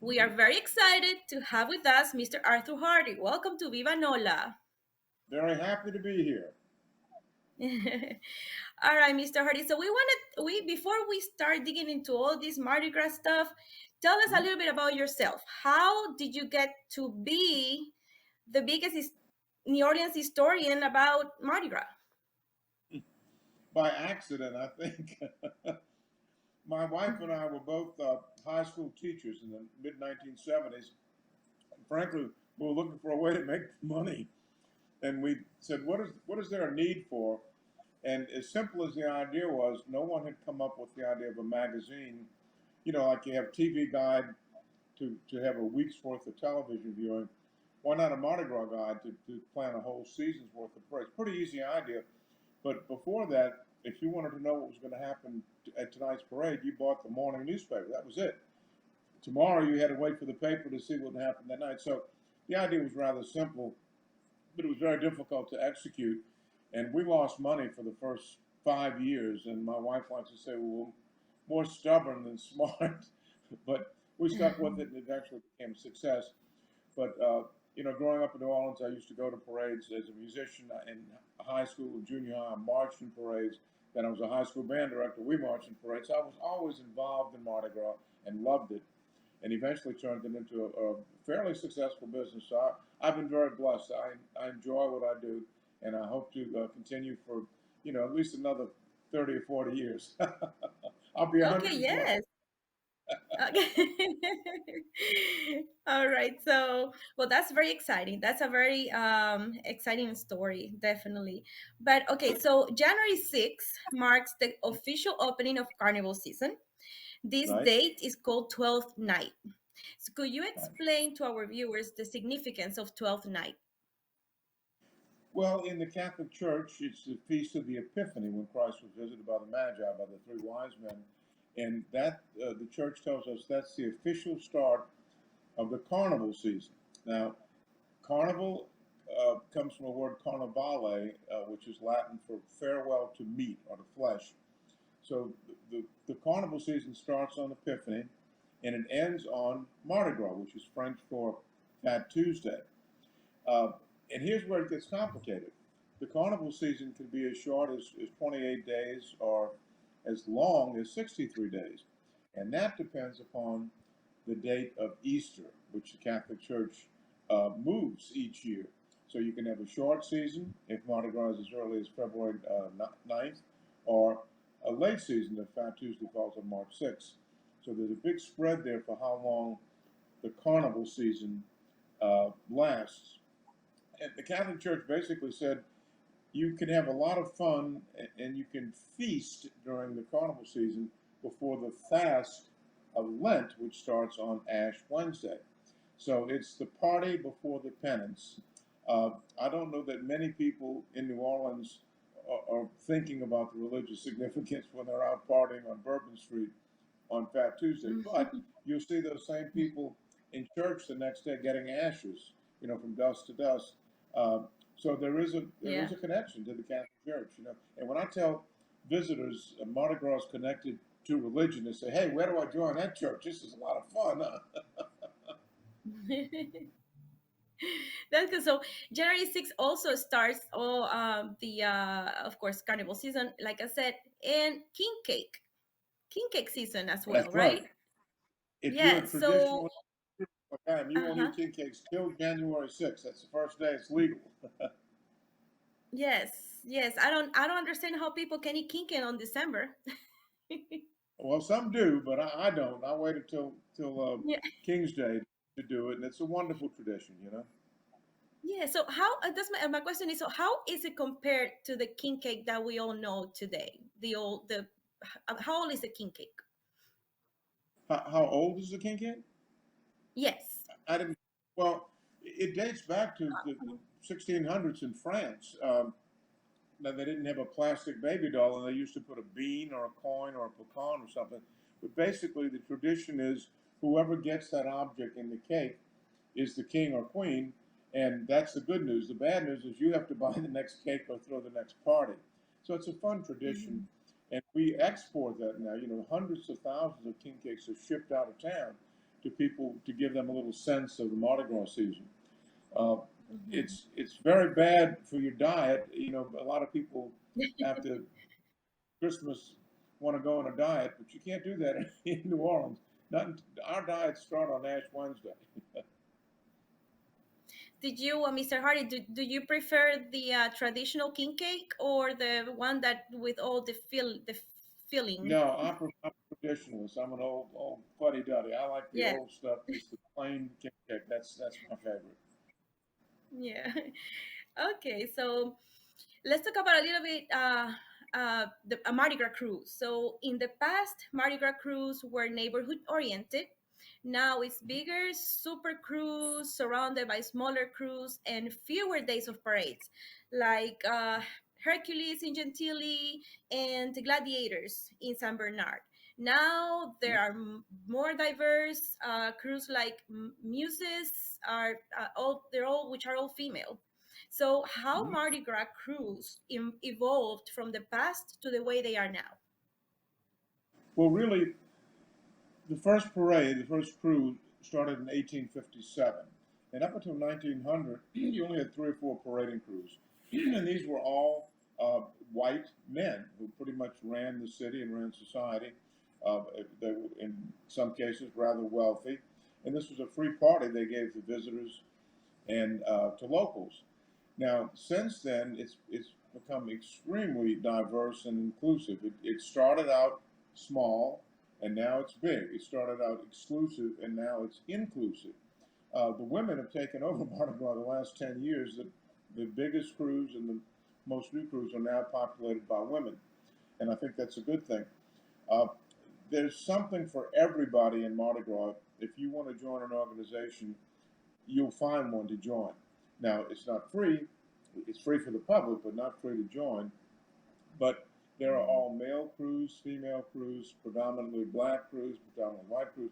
We are very excited to have with us Mr. Arthur Hardy. Welcome to Viva Nola. Very happy to be here. All right, Mr. Hardy. So we before we start digging into all this Mardi Gras stuff, tell us a Mhm. little bit about yourself. How did you get to be the biggest New Orleans historian about Mardi Gras? By accident, I think. My wife and I were both high school teachers in the mid 1970s. Frankly, we were looking for a way to make money, and we said, "What is there a need for?" And as simple as the idea was, no one had come up with the idea of a magazine. Like you have TV guide to have a week's worth of television viewing. Why not a Mardi Gras guide to plan a whole season's worth of parades? Pretty easy idea. But before that, if you wanted to know what was going to happen at tonight's parade, you bought the morning newspaper. That was it. Tomorrow, you had to wait for the paper to see what happened that night. So the idea was rather simple, but it was very difficult to execute. And we lost money for the first 5 years. And my wife likes to say, well, we're more stubborn than smart. But we stuck with it and eventually became a success. But growing up in New Orleans, I used to go to parades as a musician in high school and junior high. I marched in parades. Then I was a high school band director. We marched in parades. So I was always involved in Mardi Gras and loved it, and eventually turned it into a fairly successful business. So I've been very blessed. I enjoy what I do, and I hope to continue for at least another 30 or 40 years. I'll be Okay, 120. yes. Okay. All right. So, well, that's very exciting. That's a very exciting story, definitely. But okay, so January 6th marks the official opening of Carnival season. This Right? date is called 12th night. So, could you Right. explain to our viewers the significance of 12th night? Well, in the Catholic Church, it's the Feast of the Epiphany when Christ was visited by the Magi, by the three wise men. And that the church tells us that's the official start of the carnival season. Now, carnival comes from the word carnivale, which is Latin for farewell to meat or to flesh. So the carnival season starts on Epiphany and it ends on Mardi Gras, which is French for Fat Tuesday. Uh, and here's where it gets complicated. The carnival season can be as short as 28 days or as long as 63 days. And that depends upon the date of Easter, which the Catholic Church moves each year. So you can have a short season if Mardi Gras is as early as February 9th, or a late season if Fat Tuesday falls on March 6th. So there's a big spread there for how long the carnival season lasts. And the Catholic Church basically said you can have a lot of fun and you can feast during the carnival season before the fast of Lent, which starts on Ash Wednesday. So it's the party before the penance. I don't know that many people in New Orleans are thinking about the religious significance when they're out partying on Bourbon Street on Fat Tuesday, but you'll see those same people in church the next day getting ashes, from dust to dust. So there is Yeah. a connection to the Catholic Church. And when I tell visitors Mardi Gras is connected to religion, they say, "Hey, where do I join that church? This is a lot of fun." Huh? That's good. So January 6th also starts the of course Carnival season, like I said, and King cake season as well, That's right. right? If you're a Yes. So traditional time, you won't uh-huh. eat king cakes till January 6th. That's the first day it's legal. Yes, yes. I don't understand how people can eat king cake on December. Well, some do, but I don't. I wait until Yeah. King's Day to do it, and it's a wonderful tradition. Yeah. So how that's my question is, so how is it compared to the king cake that we all know today? The how old is the king cake? How old is the king cake? Yes. I didn't. Well, it dates back to the 1600s in France. Now they didn't have a plastic baby doll, and they used to put a bean or a coin or a pecan or something. But basically, the tradition is whoever gets that object in the cake is the king or queen, and that's the good news. The bad news is you have to buy the next cake or throw the next party. So it's a fun tradition, Mhm. and we export that now. Hundreds of thousands of king cakes are shipped out of town to people to give them a little sense of the Mardi Gras season. Uh, Mhm. it's very bad for your diet. You know, a lot of people after Christmas want to go on a diet, but you can't do that in New Orleans. Not our diets start on Ash Wednesday. Did you, Mr. Hardy, do you prefer the traditional king cake or the one that with all the filling? No, I'm a traditionalist. I'm an old fuddy duddy. I like the Yeah, old stuff, just the plain cake. That's my favorite. yeah. Okay, so let's talk about a little bit a Mardi Gras cruise. So in the past, Mardi Gras cruise were neighborhood oriented. Now it's bigger, super cruise surrounded by smaller crews and fewer days of parades, like Hercules in Gentilly and Gladiators in San Bernard. Now there are more diverse crews like Muses are all they're all which are all female. So, how Mhm. Mardi Gras crews evolved from the past to the way they are now? Well, really, the first parade, the first cruise, started in 1857. And up until 1900, you only had three or four parading crews. And these were all uh, white men who pretty much ran the city and ran society. They were, in some cases, rather wealthy. And this was a free party they gave to visitors and to locals. Now, since then, it's become extremely diverse and inclusive. It started out small, and now it's big. It started out exclusive, and now it's inclusive. The women have taken over Mardi Gras the last 10 years. The biggest crews and the most new crews are now populated by women, and I think that's a good thing. Uh, there's something for everybody in Mardi Gras. If you want to join an organization, you'll find one to join. Now, it's not free. It's free for the public, but not free to join. But there are all male crews, female crews, predominantly black crews, predominantly white crews,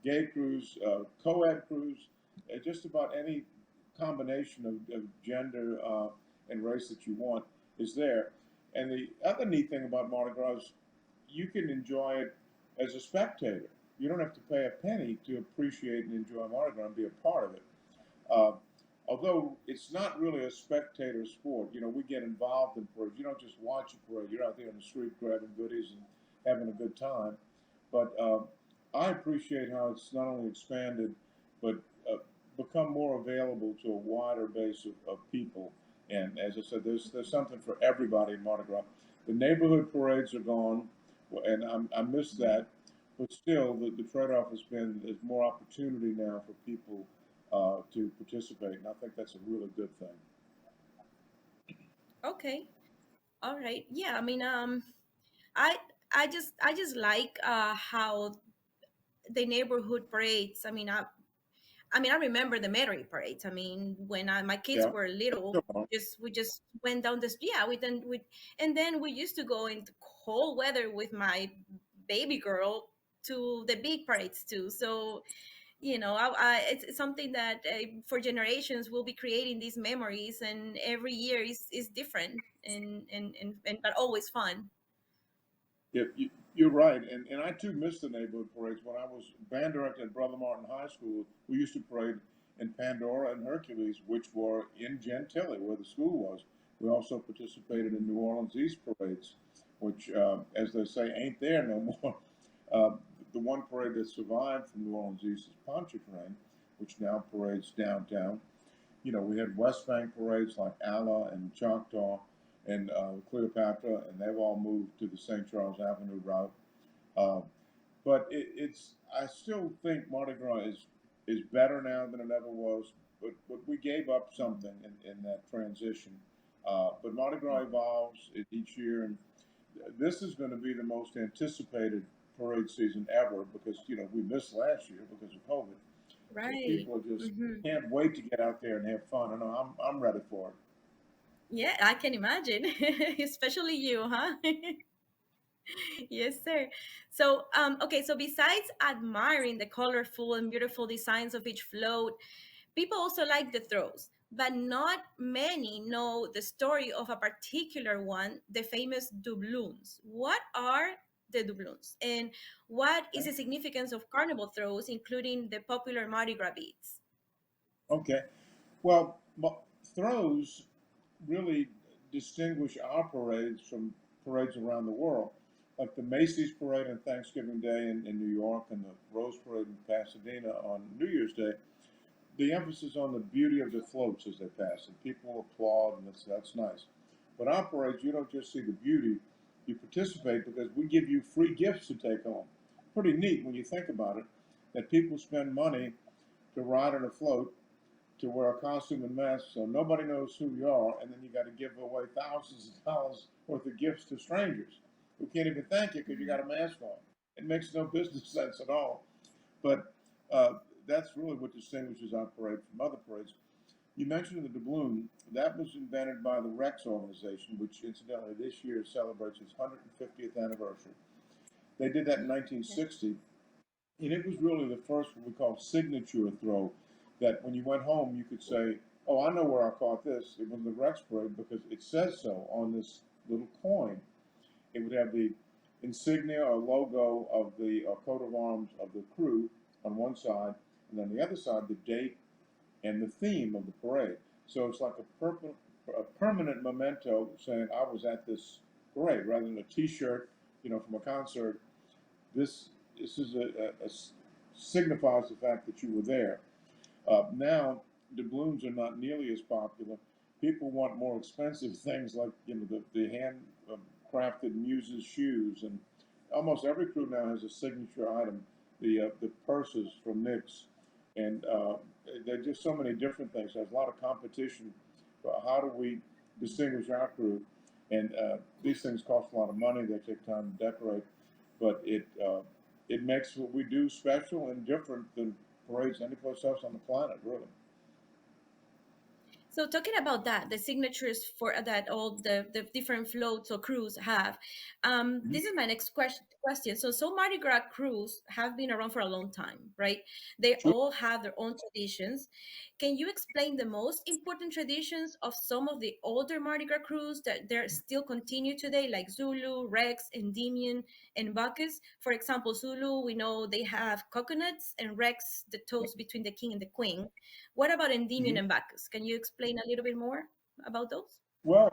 gay crews, co-ed crews, just about any combination of gender and race that you want is there. And the other neat thing about Mardi Gras is you can enjoy it as a spectator. You don't have to pay a penny to appreciate and enjoy Mardi Gras and be a part of it. Uh, Although it's not really a spectator sport, you know, we get involved in parades. You don't just watch a parade. You're out there on the street grabbing goodies and having a good time. But I appreciate how it's not only expanded, but uh, become more available to a wider base of people. And as I said, there's something for everybody in Mardi Gras. The neighborhood parades are gone, and I miss that. But still, the trade-off has been there's more opportunity now for people to participate, and I think that's a really good thing. Okay, all right. Yeah, I mean, I I just like how the neighborhood parades. I remember the Metairie parades. I mean, when my kids Yeah, were little, still on. we just went down this. Yeah, and then we used to go in the cold weather with my baby girl to the big parades too. So it's something that for generations we'll be creating these memories, and every year is different and but always fun. Yeah, you're right, and I too missed the neighborhood parades. When I was band director at Brother Martin High School, we used to parade in Pandora and Hercules, which were in Gentilly, where the school was. We also participated in New Orleans East parades, which, as they say, ain't there no more. Uh, the one parade that survived from New Orleans East is Pontchartrain, which now parades downtown. You know, we had West Bank parades like Allah and Choctaw and Cleopatra, and they've all moved to the St. Charles Avenue route. Uh, but I still think Mardi Gras is better now than it ever was. But we gave up something in that transition. But Mardi Gras evolves each year, and this is going to be the most anticipated parade season ever because we missed last year because of COVID. So Right. people just Hmm. can't wait to get out there and have fun. I know I'm ready for it. Yeah, I can imagine. Especially you, huh? Yes, sir. So okay, so besides admiring the colorful and beautiful designs of each float, people also like the throws, but not many know the story of a particular one, the famous doubloons. What are the doubloons? And what is Okay. the significance of carnival throws, including the popular Mardi Gras beads? Okay. Well, throws really distinguish our parades from parades around the world. Like the Macy's parade on Thanksgiving Day in New York and the Rose Parade in Pasadena on New Year's Day, the emphasis on the beauty of the floats as they pass, and people applaud, and that's nice. But our parades, you don't just see the beauty, you participate because we give you free gifts to take home. Pretty neat when you think about it, that people spend money to ride on a float, to wear a costume and mask so nobody knows who you are, and then you got to give away thousands of dollars worth of gifts to strangers who can't even thank you because you got a mask on. It makes no business sense at all. But that's really what distinguishes our parade from other parades. You mentioned the doubloon. That was invented by the Rex organization, which incidentally this year celebrates its 150th anniversary. They did that in Okay. 1960, and it was really the first what we call signature throw. That when you went home, you could say, "Oh, I know where I caught this. It was the Rex parade because it says so on this little coin." It would have the insignia or logo of the coat of arms of the crew on one side, and on the other side, the date and the theme of the parade. So it's like a permanent memento saying, I was at this parade, rather than a T-shirt, from a concert. This is signifies the fact that you were there. Now, doubloons are not nearly as popular. People want more expensive things like the hand crafted muses shoes, and almost every crew now has a signature item. The purses from Nick's, and there are just so many different things. There's a lot of competition. But how do we distinguish our crew? And these things cost a lot of money. They take time to decorate, but it makes what we do special and different than parades anyplace else on the planet, really. So talking about that, the signatures for that all the different floats or crews have. Mhm. This is my next question. So Mardi Gras crews have been around for a long time, right? They Sure. all have their own traditions. Can you explain the most important traditions of some of the older Mardi Gras crews that they're still continue today, like Zulu, Rex, Endymion, and Bacchus? For example, Zulu, we know they have coconuts, and Rex, the toast between the king and the queen. What about Endymion Mhm. and Bacchus? Can you explain a little bit more about those? Well,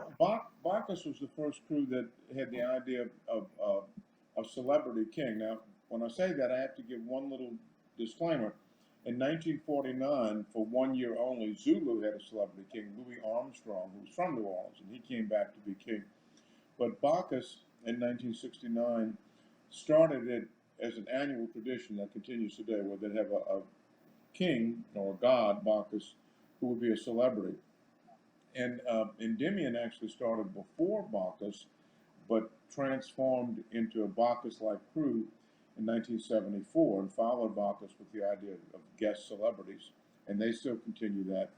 Bacchus was the first crew that had the idea of celebrity king. Now, when I say that, I have to give one little disclaimer. In 1949, for 1 year only, Zulu had a celebrity king, Louis Armstrong, who was from New Orleans, and he came back to be king. But Bacchus in 1969 started it as an annual tradition that continues today, where they'd have a king or a god, Bacchus, who would be a celebrity. And Endymion actually started before Bacchus, but transformed into a Bacchus-like crew in 1974 and followed Bacchus with the idea of guest celebrities, and they still continue that.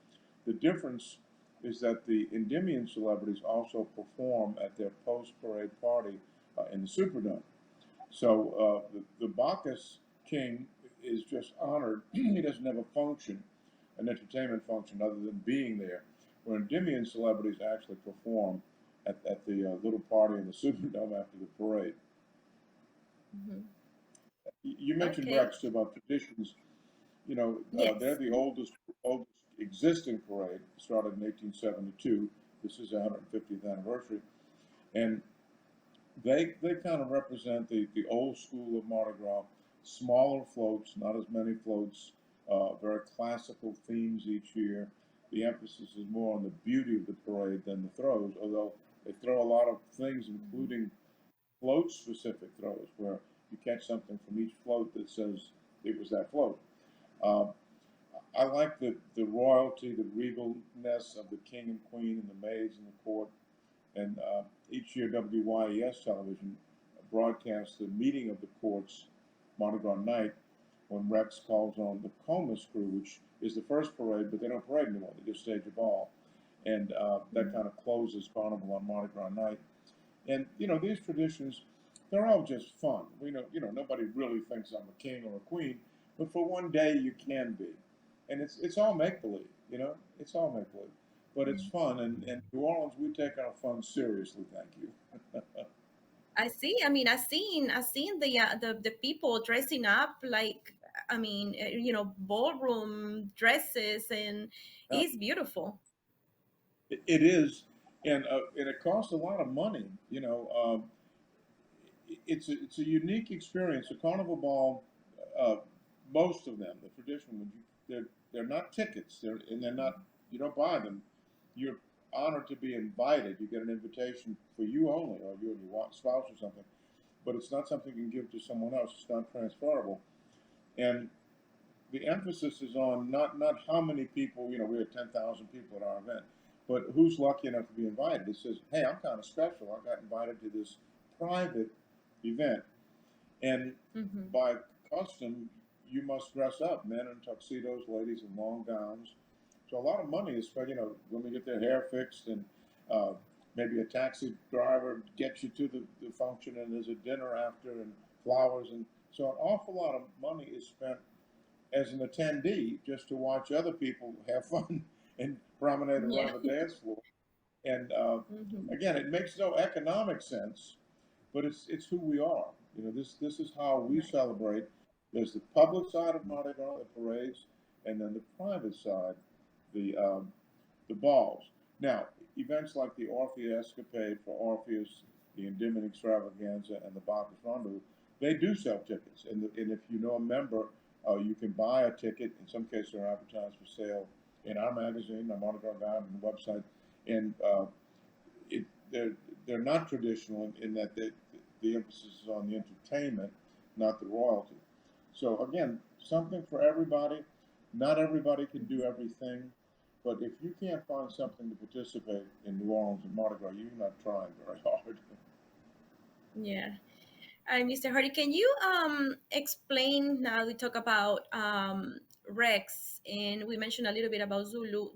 The difference is that the Endymion celebrities also perform at their post-parade party in the Superdome. So the Bacchus king is just honored. He doesn't have a function, an entertainment function, other than being there. Where Endymion celebrities actually perform at the little party in the Superdome after the parade. Hmm. You mentioned Okay. Rex too about traditions. They're Yes. the oldest existing parade. Started in 1872. This is the 150th anniversary, and they kind of represent the old school of Mardi Gras. Smaller floats, not as many floats, very classical themes each year. The emphasis is more on the beauty of the parade than the throws, although they throw a lot of things, including float specific throws, where you catch something from each float that says it was that float. Uh, I like the royalty, the regalness of the king and queen and the maids in the court. And each year, WYES television broadcasts the meeting of the courts, Mardi Gras night, when Rex calls on the Comus crew, which is the first parade, but they don't parade anymore. They just stage a ball. And that kind of closes Carnival on Mardi Gras night. And, these traditions, they're all just fun. Nobody really thinks I'm a king or a queen, but for one day you can be. And it's all make believe, it's all make believe. But it's fun. And New Orleans, we take our fun seriously, thank you. I see. I mean, I seen the people dressing up like, I mean, ballroom dresses, and Yeah, it's beautiful. it is, and it costs a lot of money. It's a unique experience. A carnival ball, uh, most of them, the traditional ones, they're not tickets. They're not. You don't buy them. You're honored to be invited. You get an invitation for you only, or you and your spouse or something. But it's not something you can give to someone else. It's not transferable. And the emphasis is on not how many people. We had 10,000 people at our event, but who's lucky enough to be invited. It says, hey, I'm kind of special. I got invited to this private event, and Hmm. by custom, you must dress up, men in tuxedos, ladies in long gowns. So a lot of money is spent. Women get their hair fixed, and uh, maybe a taxi driver gets you to the function, and there's a dinner after, and flowers, and so an awful lot of money is spent as an attendee just to watch other people have fun and promenade Yeah. around the dance floor. And Hmm. again, it makes no economic sense, but it's who we are. This is how we Right. celebrate. There's the public side of Mardi Gras, the parades, and then the private side, the the balls. Now, events like the Orpheus Escapade for Orpheus, the Endymion Extravaganza, and the Bacchus Rendezvous, they do sell tickets. And if you know a member, you can buy a ticket. In some cases, they're advertised for sale in our magazine, our Mardi Gras Guide, and the website. And it, they're not traditional in that the emphasis is on the entertainment, not the royalty. So again, something for everybody. Not everybody can do everything, but if you can't find something to participate in New Orleans and Mardi Gras, you're not trying very hard. Yeah. Mr. Hardy, can you explain, now we talk about Rex, and we mentioned a little bit about Zulu.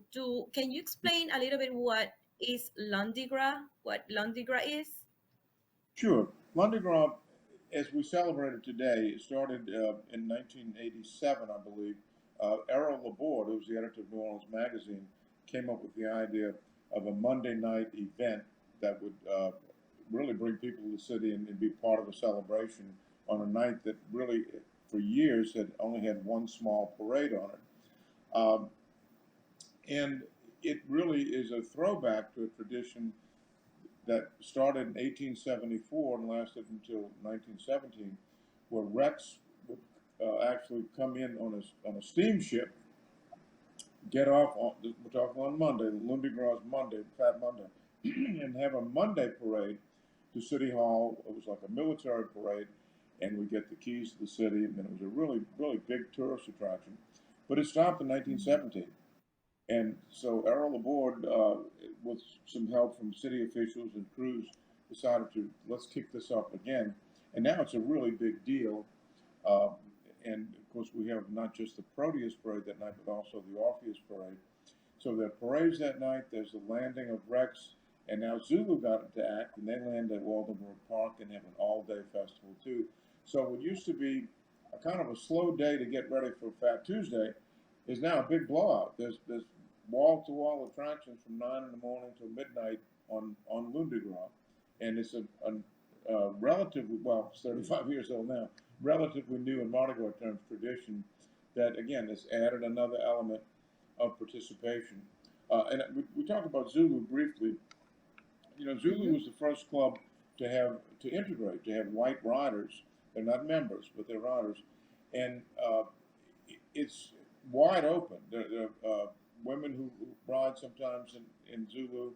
Can you explain a little bit what is Lundi Gras? What Lundi Gras is? Sure. Mardi Gras, as we celebrate it today, it started in 1987, I believe. Errol Laborde, who was the editor of New Orleans Magazine, came up with the idea of a Monday night event that would really bring people to the city and be part of a celebration on a night that really, for years, had only had one small parade on it. Um, and it really is a throwback to a tradition that started in 1874 and lasted until 1917, where Rex would actually come in on a steamship, get off on, we're talking on Monday, Lundi Gras Monday, Fat Monday, and have a Monday parade to City Hall. It was like a military parade, and we get the keys to the city, and it was a really, really big tourist attraction. But it stopped in 1917. And so Errol Aboard, with some help from city officials and crews, decided to let's kick this up again. And now it's a really big deal. Uh, and of course, we have not just the Proteus parade that night, but also the Orpheus parade. So there are parades that night. There's the landing of Rex, and now Zulu got into act, and they land at Waldemar Park and have an all-day festival too. So what used to be a kind of a slow day to get ready for Fat Tuesday is now a big blowout. There's wall-to-wall attractions from 9 in the morning till midnight on Lundi Gras, and it's a relatively, well, it's 35 years old now, relatively new in Mardi Gras terms tradition that again has added another element of participation. And we talked about Zulu briefly. Zulu Hmm. was the first club to integrate, to have white riders. They're not members, but they're riders, and it's wide open. There are women who ride sometimes in Zulu.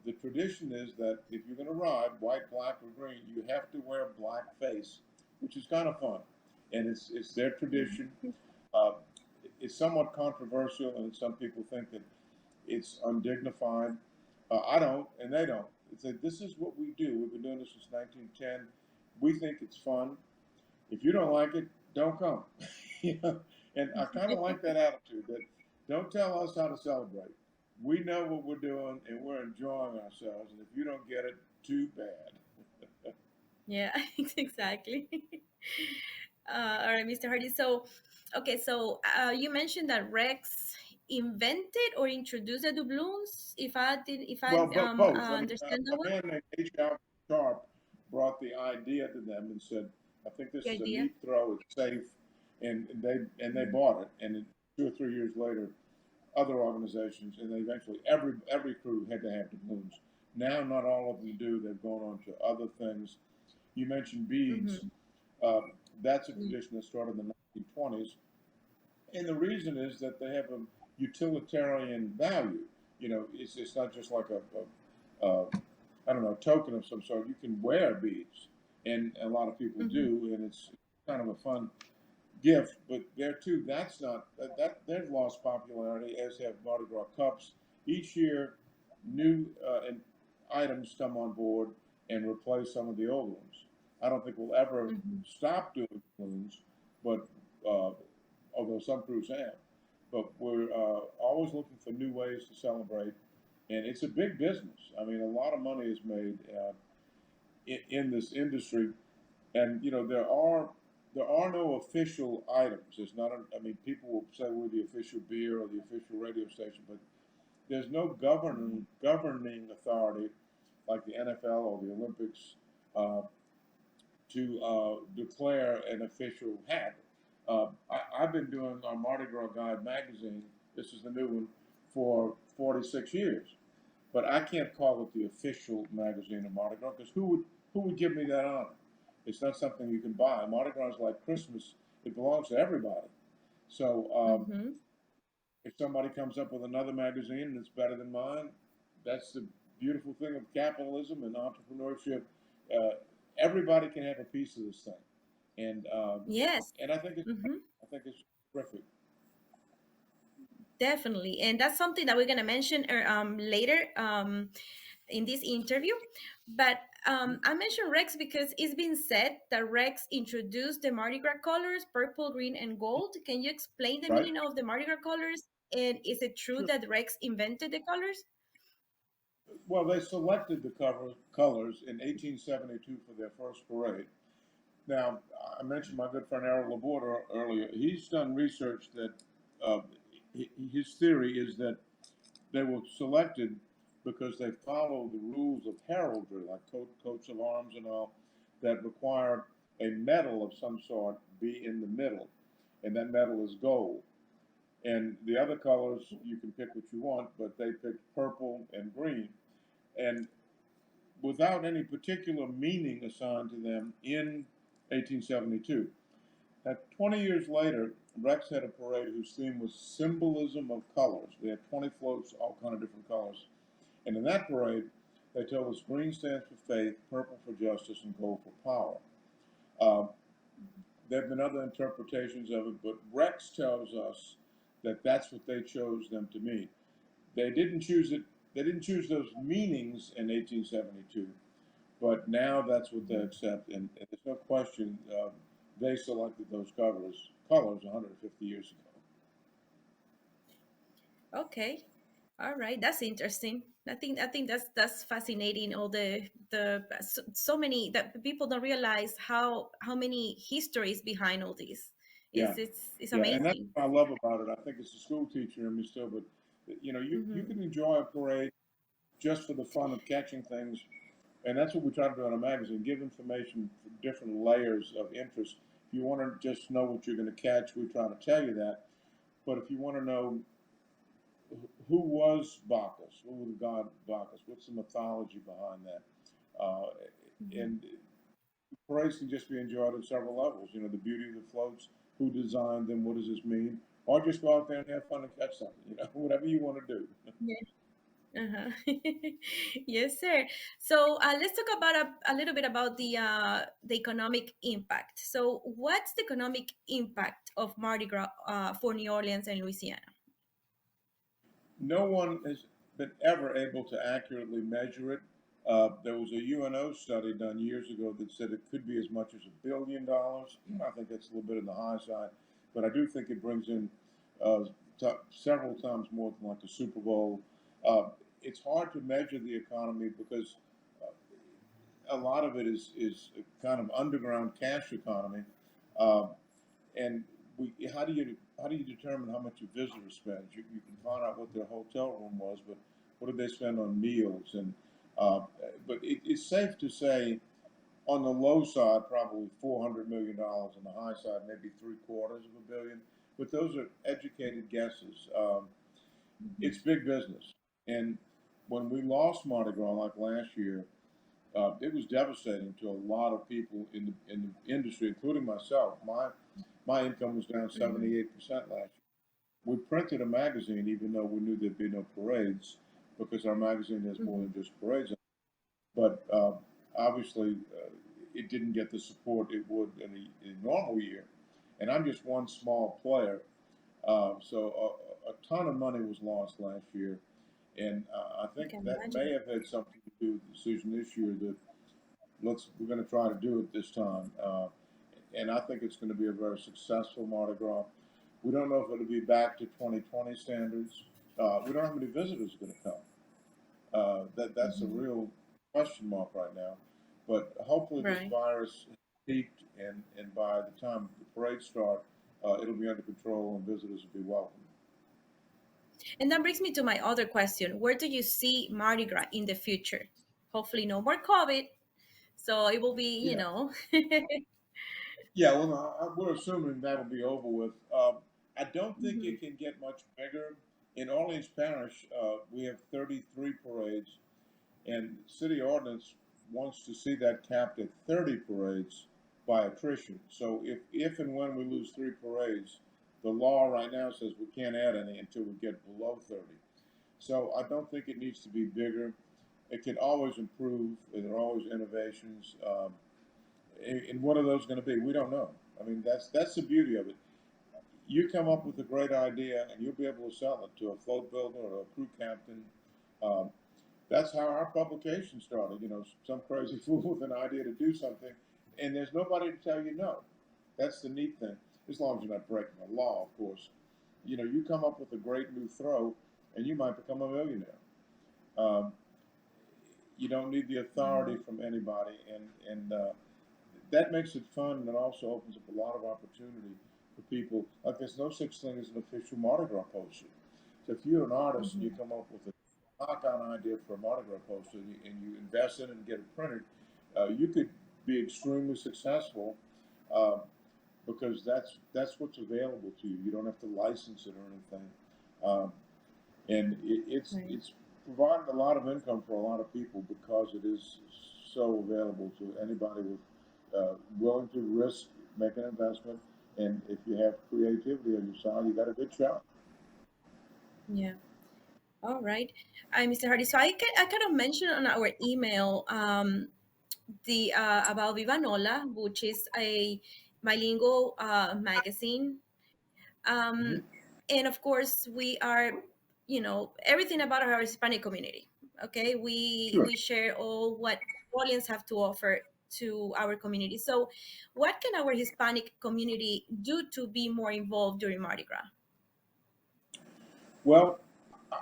The tradition is that if you're going to ride white, black, or green, you have to wear black face, which is kind of fun, and it's their tradition. Uh, it's somewhat controversial, and some people think that it's undignified. I don't, and they don't. It's that this is what we do. We've been doing this since 1910. We think it's fun. If you don't like it, don't come. you know? And I kind of like that attitude that don't tell us how to celebrate. We know what we're doing and we're enjoying ourselves. And if you don't get it, too bad. Yeah, exactly. All right, Mr. Hardy. So, okay, so you mentioned that Rex invented or introduced the doubloons. If I Well, both. I mean, understand that a one. man named H. Alfred Sharp. brought the idea to them and said, "I think The this is a idea. neat throw. It's safe," and they Mhm. bought it. And 2 or 3 years later, other organizations, and eventually every crew had to have doubloons. Now, not all of them do. They've gone on to other things. You mentioned beads. Mhm. Uh, that's a Yeah. tradition that started in the 1920s, and the reason is that they have a utilitarian value. It's not just like a I don't know, token of some sort. You can wear beads, and a lot of people Mhm. do, and it's kind of a fun gift. But there too, that's not that they've lost popularity, as have Mardi Gras cups. Each year, new items come on board and replace some of the old ones. I don't think we'll ever Mhm. stop doing balloons, but uh, although some crews have, but we're always looking for new ways to celebrate, and it's a big business. I mean, a lot of money is made in this industry, and there are no official items. There's not. I mean, people will say we're the official beer or the official radio station, but there's no governing authority like the NFL or the Olympics uh, to declare an official hat. I've been doing our Mardi Gras Guide magazine. This is the new one for 46 years, but I can't call it the official magazine of Mardi Gras because who would give me that honor? It's not something you can buy. Mardi Gras is like Christmas; it belongs to everybody. So Mhm. if somebody comes up with another magazine and it's better than mine, that's the beautiful thing of capitalism and entrepreneurship. Uh, Everybody can have a piece of this thing, and Yes. and I think it's Mhm. I think it's terrific. Definitely, and that's something that we're gonna mention later in this interview. But I mentioned Rex because it's been said that Rex introduced the Mardi Gras colors, purple, green, and gold. Can you explain the Right? meaning of the Mardi Gras colors? And is it true Sure. that Rex invented the colors? Well, they selected the cover colors in 1872 for their first parade. Now, I mentioned my good friend Errol Laborda earlier. He's done research that uh, his theory is that they were selected because they follow the rules of heraldry, like coats of arms and all, that require a medal of some sort be in the middle, and that medal is gold. And the other colors, you can pick what you want, but they picked purple and green. And without any particular meaning assigned to them in 1872. Now, 20 years later, Rex had a parade whose theme was symbolism of colors. They had 20 floats, all kind of different colors. And in that parade, they told us green stands for faith, purple for justice, and gold for power. Uh, there have been other interpretations of it, but Rex tells us that that's what they chose them to mean. They didn't choose it. They didn't choose those meanings in 1872, but now that's what they accept, and there's no question they selected those colors 150 years ago. Okay. All right, that's interesting. I think that's fascinating. All the so many that people don't realize how many histories behind all this. Yeah, It's yeah, and that's amazing. what I love about it. I think it's a school teacher in me still, but you Hmm. can enjoy a parade just for the fun of catching things, and that's what we try to do in a magazine: give information for different layers of interest. If you want to just know what you're going to catch, we try to tell you that. But if you want to know who was Bacchus, who was the god Bacchus, what's the mythology behind that, Hmm. and parades can just be enjoyed at several levels. The beauty of the floats, who designed them, what does this mean, or just go out there and have fun and catch something. Whatever you want to do. Yeah. Uh-huh. Yes, sir. So let's talk about a little bit about the economic impact. So, what's the economic impact of Mardi Gras for New Orleans and Louisiana? No one has been ever able to accurately measure it. There was a UNO study done years ago that said it could be as much as $1 billion. I think that's a little bit on the high side, but I do think it brings in uh, several times more than like the Super Bowl. Uh, it's hard to measure the economy because a lot of it is a kind of underground cash economy. Uh, and how do you determine how much a visitor spends? You can find out what their hotel room was, but what did they spend on meals? And uh, but it's safe to say On the low side, probably $400 million. On the high side, maybe three-quarters of a billion. But those are educated guesses. It's Mhm. big business. And when we lost Mardi Gras like last year, it was devastating to a lot of people in the industry, including myself. My income was down Mhm. 78% last year. We printed a magazine, even though we knew there'd be no parades, because our magazine has more Mhm. than just parades. But obviously, it didn't get the support it would in a normal year. And I'm just one small player, so a ton of money was lost last year, and I I think can that may imagine. have had something to do with the decision this year that we're going to try to do it this time, and I think it's going to be a very successful Mardi Gras. We don't know if it'll be back to 2020 standards. We don't know how many visitors are going to come. That's a Mhm. real question mark right now. But hopefully this Right. virus has peaked, and by the time the parades start, it'll be under control and visitors will be welcome. And that brings me to my other question. Where do you see Mardi Gras in the future? Hopefully, no more COVID. So it will be, Yeah, yeah. Well, no, we're assuming that'll be over with. I don't think Mhm. it can get much bigger. In Orleans Parish, we have 33 parades, and city ordinance wants to see that capped at 30 parades by attrition. So if and when we lose three parades, the law right now says we can't add any until we get below 30. So I don't think it needs to be bigger. It can always improve. There are always innovations. And what are those going to be? We don't know. I mean, that's the beauty of it. You come up with a great idea, and you'll be able to sell it to a float builder or a crew captain. Um, that's how our publication started. Some crazy fool with an idea to do something, and there's nobody to tell you no. That's the neat thing. As long as you're not breaking the law, of course. You come up with a great new throw, and you might become a millionaire. Um, you don't need the authority Wow. from anybody, and that makes it fun, and it also opens up a lot of opportunity for people. Like there's no such thing as an official Mardi Gras poster. So if you're an artist and you Mhm. come up with a knockout idea for a Mardi Gras poster and you invest in it and get it printed, you could be extremely successful uh, because that's what's available to you. You don't have to license it or anything. Um, and Right. it's provided a lot of income for a lot of people because it is so available to anybody with willing to risk, make an investment, and if you have creativity on your side, you got a good shot. Yeah. All right. Mr. Hardy. So I kind of mentioned on our email the about Viva Nola, which is a bilingual magazine. Hmm. Um, and of course, we are, everything about our Hispanic community. Okay, Sure. we share all what Orleans have to offer to our community. So, what can our Hispanic community do to be more involved during Mardi Gras? Well,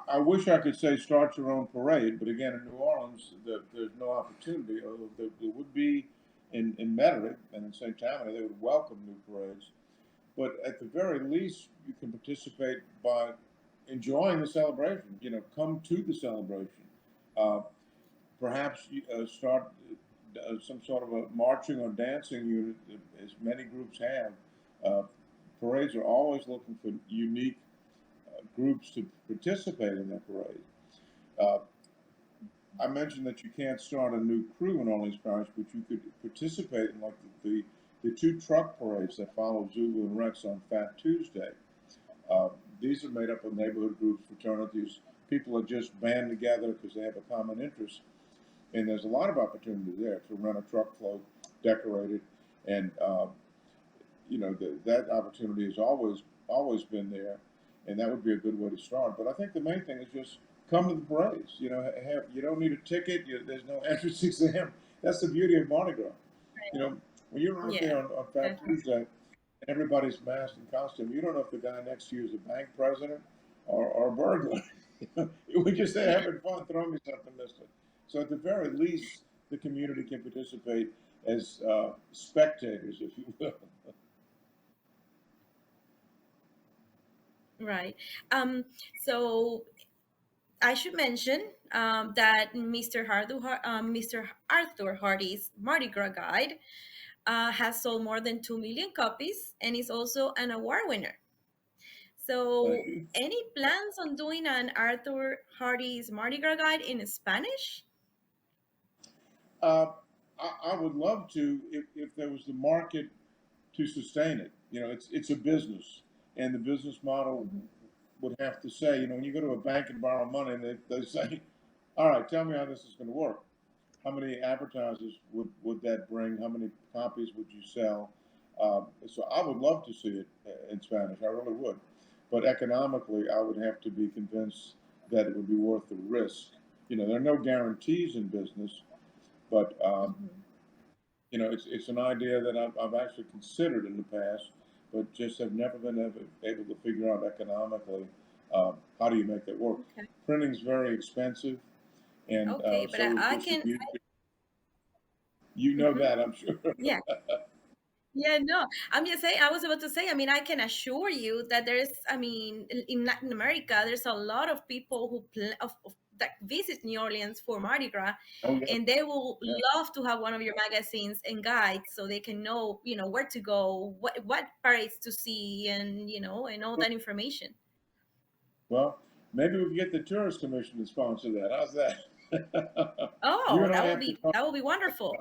I wish I could say start your own parade, but again, in New Orleans, there's no opportunity. Although there would be in Metairie and in St. Tammany, they would welcome new parades. But at the very least, you can participate by enjoying the celebration. Come to the celebration. Uh, Perhaps start some sort of a marching or dancing unit, as many groups have. Uh, Parades are always looking for unique groups to participate in their parade. Uh, I mentioned that you can't start a new crew in Orleans Parish, but you could participate in like the two truck parades that follow Zulu and Rex on Fat Tuesday. Uh, these are made up of neighborhood groups, fraternities. People are just band together because they have a common interest, and there's a lot of opportunity there to rent a truck float, decorate it, and that opportunity has always been there, and that would be a good way to start. But I think the main thing is just come to the parades. You don't need a ticket. There's no entrance exam. That's the beauty of Mardi Gras. When you're out Yeah, there on Fat definitely. Tuesday, and everybody's masked and costume, you don't know if the guy next to you is a bank president or a burglar. We just say having fun, throw me something, mister. So at the very least, the community can participate as spectators, if you will. Right. So I should mention that Mr. Arthur Hardy's Mardi Gras Guide has sold more than 2 million copies and is also an award winner. Thank So, you. any plans on doing an Arthur Hardy's Mardi Gras Guide in Spanish? Uh, I would love to if there was the market to sustain it. You know, it's a business, and the business model Mhm. would have to say, you know, when you go to a bank and borrow money, and they say, all right, tell me how this is going to work. How many advertisers would that bring? How many copies would you sell? So I would love to see it in Spanish. I really would. But economically, I would have to be convinced that it would be worth the risk. You know, there are no guarantees in business, but Mhm. it's an idea that I've actually considered in the past, but just have never been able to figure out economically how do you make that work. Okay. Printing is very expensive, and Okay, but so is I can, distribution. You know mhm. that, I'm sure. Yeah. Yeah, no, I'm just saying, I was about to say, I mean, I can assure you that there's, I mean, in Latin America, there's a lot of people that visit New Orleans for Mardi Gras, Oh yeah, and they will yeah. love to have one of your magazines and guides so they can know, where to go, what parades to see, and, and all that information. Well, maybe we can get the tourist commission to sponsor that. How's that? You Oh, and I that will have to be talk. that will be wonderful.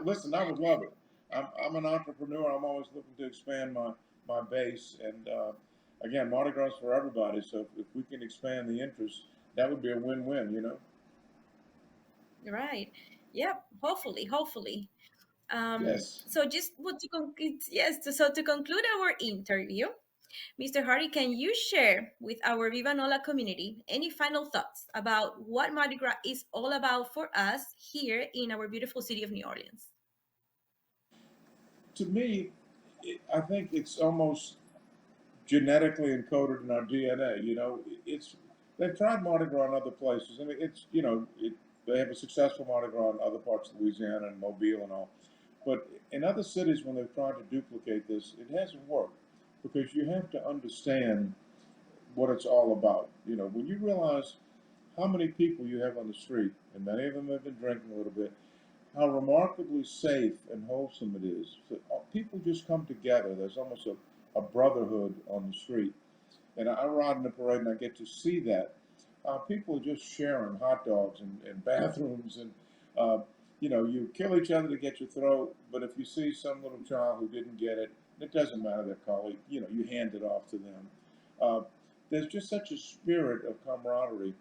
Listen, I would love it. I'm an entrepreneur. I'm always looking to expand my base, and again, Mardi Gras is for everybody. So if we can expand the interest, that would be a win-win. You know. Right. Yep. Hopefully. Yes. So just what to conclude, yes. So to conclude our interview, Mr. Hardy, can you share with our Viva Nola community any final thoughts about what Mardi Gras is all about for us here in our beautiful city of New Orleans? To me, I think it's almost genetically encoded in our DNA. You know, it's they've tried Mardi Gras in other places, and they have a successful Mardi Gras in other parts of Louisiana and Mobile and all. But in other cities, when they've tried to duplicate this, it hasn't worked because you have to understand what it's all about. You know, when you realize how many people you have on the street, and many of them have been drinking a little bit, how remarkably safe and wholesome it is. So, people just come together. There's almost a brotherhood on the street. And I ride in the parade and I get to see that. People are just sharing hot dogs and bathrooms, and uh, you kill each other to get your throat. But if you see some little child who didn't get it, it doesn't matter their color. You hand it off to them. Uh, there's just such a spirit of camaraderie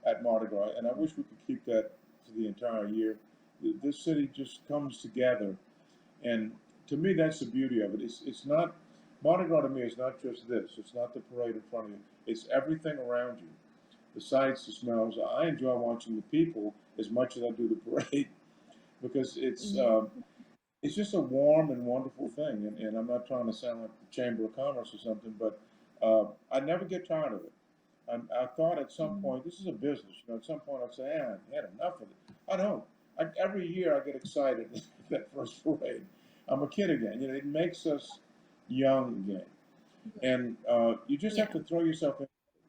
at Mardi Gras, and I wish we could keep that for the entire year. This city just comes together, and to me, that's the beauty of it. It's not Mardi Gras to me is not just this. It's not the parade in front of you. It's everything around you. The sights, the smells. I enjoy watching the people as much as I do the parade because Yeah. it's just a warm and wonderful thing. And I'm not trying to sound like the Chamber of Commerce or something, but I never get tired of it. I thought at some Mhm. point, this is a business. You know, at some point I'd say, I had enough of it. I don't. Every year I get excited that first parade. I'm a kid again. You know, it makes us young again, and you just have Yeah. to throw yourself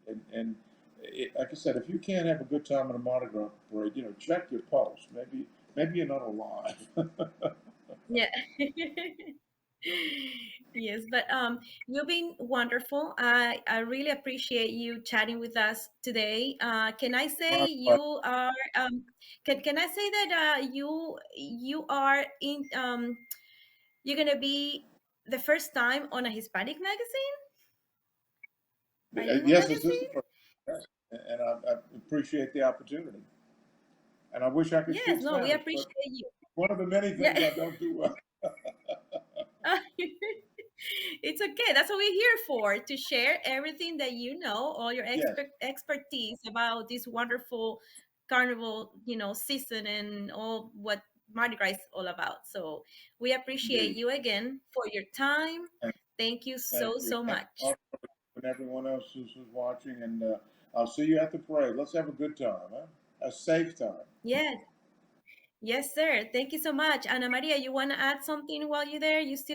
in. And like I said, if you can't have a good time in a Mardi Gras parade, check your pulse. Maybe you're not alive. Yeah. Yes, but you've been wonderful. I really appreciate you chatting with us today. Can I say you are can I say that you are in you're gonna be the first time on a Hispanic magazine, bilingual Yes, this is the magazine? first. Yes. And I appreciate the opportunity. And I wish I could Yes, speak no, we Spanish, but appreciate you. one of the many Yeah. things I don't do well. It's okay. That's what we're here for, to share everything that you know, all your Yes, expertise about this wonderful carnival, season and all what Mardi Gras is all about. So we appreciate indeed. you again for your time. Thank, Thank you thank so, you. so And much. everyone else who's watching, and I'll see you at the parade. Let's have a good time, huh? A safe time. Yes, yes, sir. Thank you so much. Ana Maria, you want to add something while you're there? You still